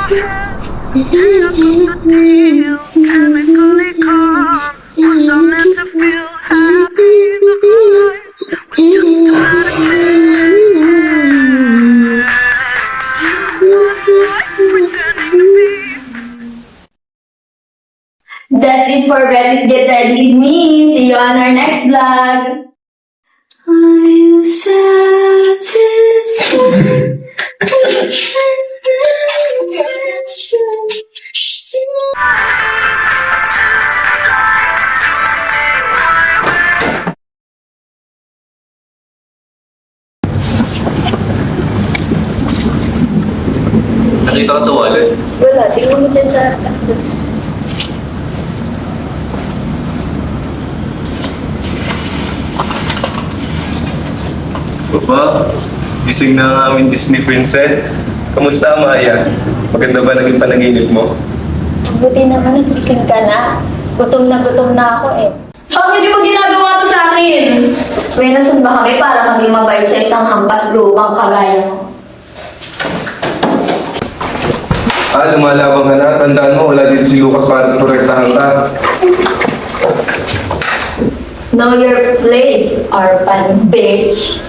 That's it for Betty's Get Ready With Me. See you on our next vlog. Are you satisfied? Nakita ka sa wallet. Wala, tingnan mo dyan sa... Papa, gising na ang aming Disney princess. Kamusta, Maya? Maganda ba naging panaginip mo? Buti naman nagising ka na. Gutom na ako eh. Bakit yung ginagawa to sa akin? May nasan ba kami para maging mabait sa isang hampas lupang kagaya mo? Lumalabang ka na. Tandaan mo, wala din si Lucas para protektahan ka. Know your place, orphan bitch.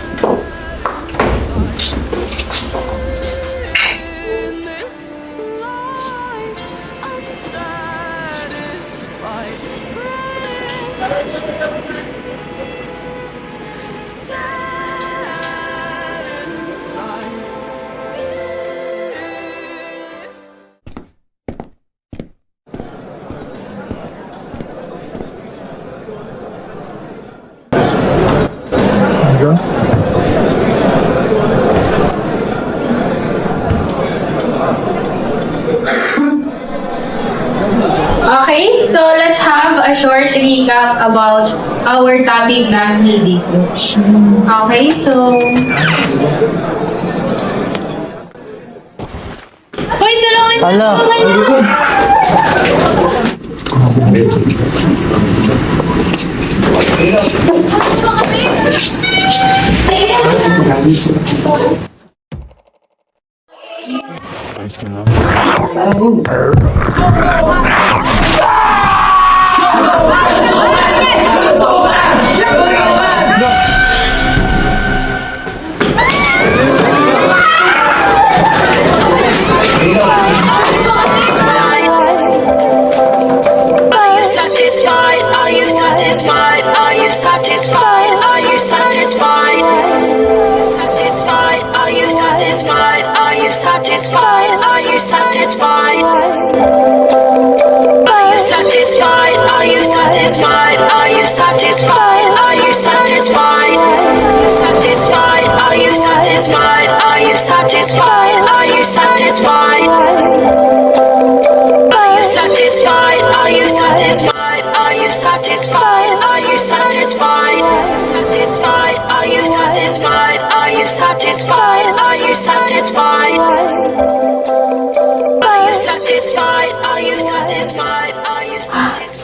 Okay, so let's have a short recap about our topic last meeting. Okay, so... Hoy, tulungan! Hala,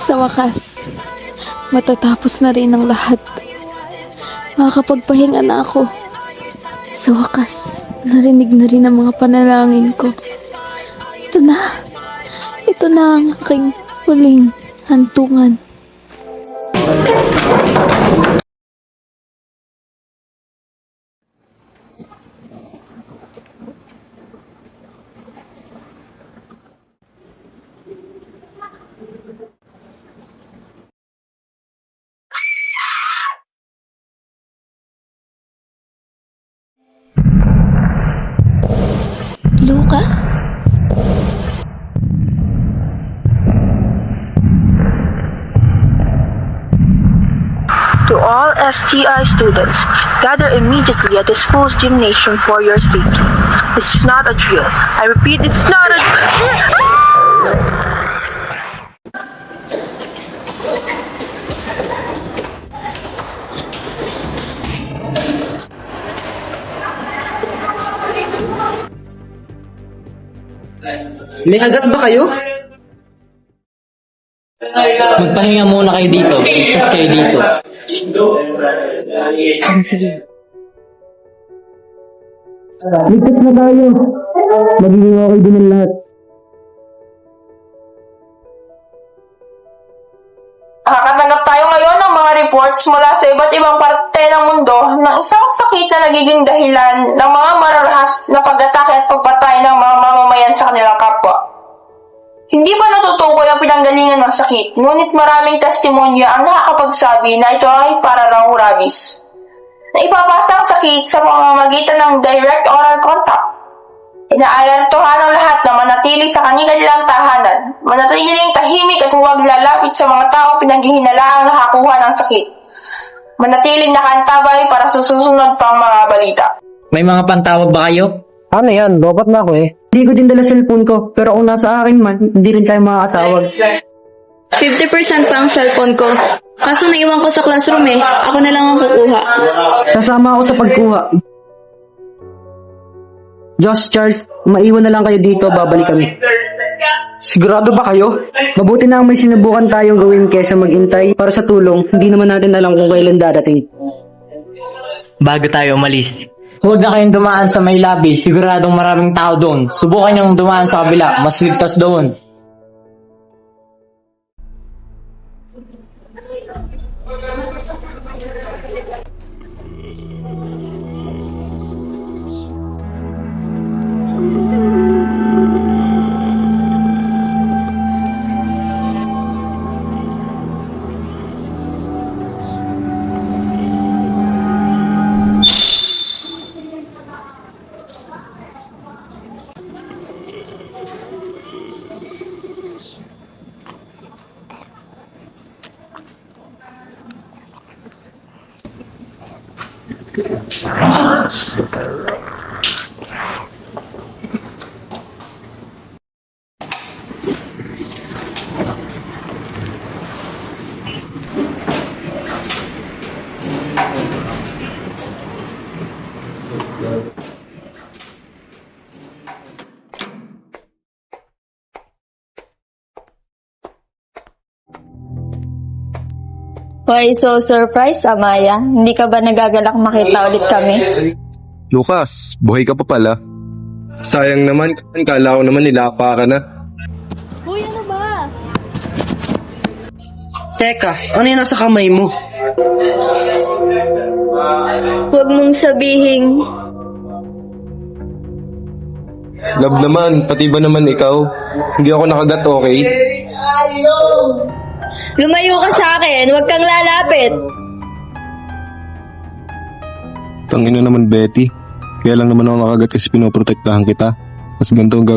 Sa wakas, matatapos na rin ang lahat. Makakapagpahinga na ako. Sa wakas, narinig na rin ang mga panalangin ko. Ito na ang aking huling hantungan. Lucas? To all STI students, gather immediately at the school's gymnasium for your safety. This is not a drill. I repeat, it's not a drill. may agad ba kayo? Magpahinga muna kayo dito. Ligtas kayo dito. Ligtas na tayo. Magiging okay din ang lahat. reports mula sa iba't ibang parte ng mundo ng isang sakit na nagiging dahilan ng mga mararahas na pag-atake at pagpatay ng mga mamamayan sa kanilang kapwa. Hindi pa natutukoy ang pinanggalingan ng sakit, ngunit maraming testimonya ang nakakapagsabi na ito ay para raw rabies. Na ipapasa ang sakit sa pamamagitan ng direct oral contact. Inaalertohan ang lahat na manatili sa kanilang tahanan, manatiling tahimik at huwag lalapit sa mga tao pinaghihinalaang nakakuha ng sakit. Manatiling nakaantabay para sa susunod pang mga balita. May mga pantawag ba kayo? Ano yan? Robot na ako eh. Hindi ko din dala cellphone ko, pero kung nasa akin man, hindi rin tayo makakasawag. 50% pa ang cellphone ko. Kaso naiwan ko sa classroom eh. Ako na lang ang kukuha. Sasama ako sa pagkuha. Josh, Charles, maiwan na lang kayo dito, babalik kami. Sigurado ba kayo? Mabuti na ang may sinubukan tayong gawin kesa maghintay para sa tulong, hindi naman natin alam kung kailan dadating. Bago tayo umalis. Huwag na kayong dumaan sa may lobby. Siguradong maraming tao doon. Subukan niyong dumaan sa kabila. Mas ligtas doon. Why so surprised, Amaya? Hindi ka ba nagagalak makita ulit kami? Lucas, buhay ka pa pala. Sayang naman, kala ko naman nilapa ka na. Uy, ano ba? Teka, ano yung nasa kamay mo? Huwag mong sabihing Love naman, pati ba naman ikaw? Hindi ako nakagat, okay? lumayo ka sa akin. Huwag kang lalapit. Tangina naman, Betty. Kaya lang naman ako nakagat kasi pinoprotektahan kita. Mas ganito ang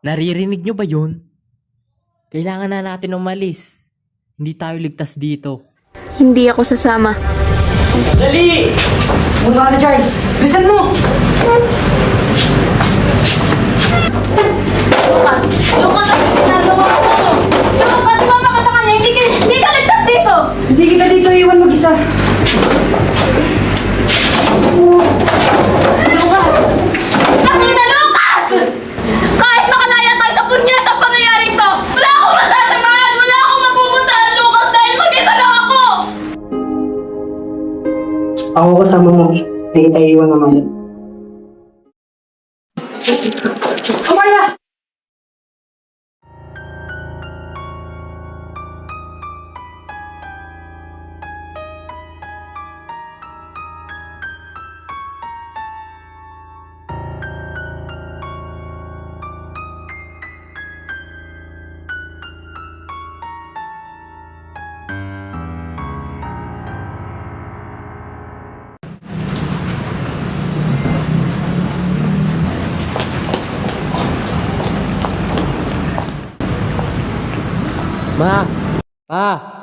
Naririnig nyo ba yun? Kailangan na natin umalis. Hindi tayo ligtas dito. Hindi ako sasama. Dali! Muna ka na, Charles! Listen mo! Lucas, ano ginagawa mo? Lucas, mama ka sa kanya. Hindi ka ligtas dito. Hindi kita dito iwan mag-isa. Lucas! Tangina, Lucas! Kahit makalaya tayo sa punyetang pangyayaring to, wala akong masasamahan, wala akong mapupuntahan, Lucas, dahil mag-isa lang ako! Ako kasama mo. Hindi tayo iwan naman. Ma! Pa!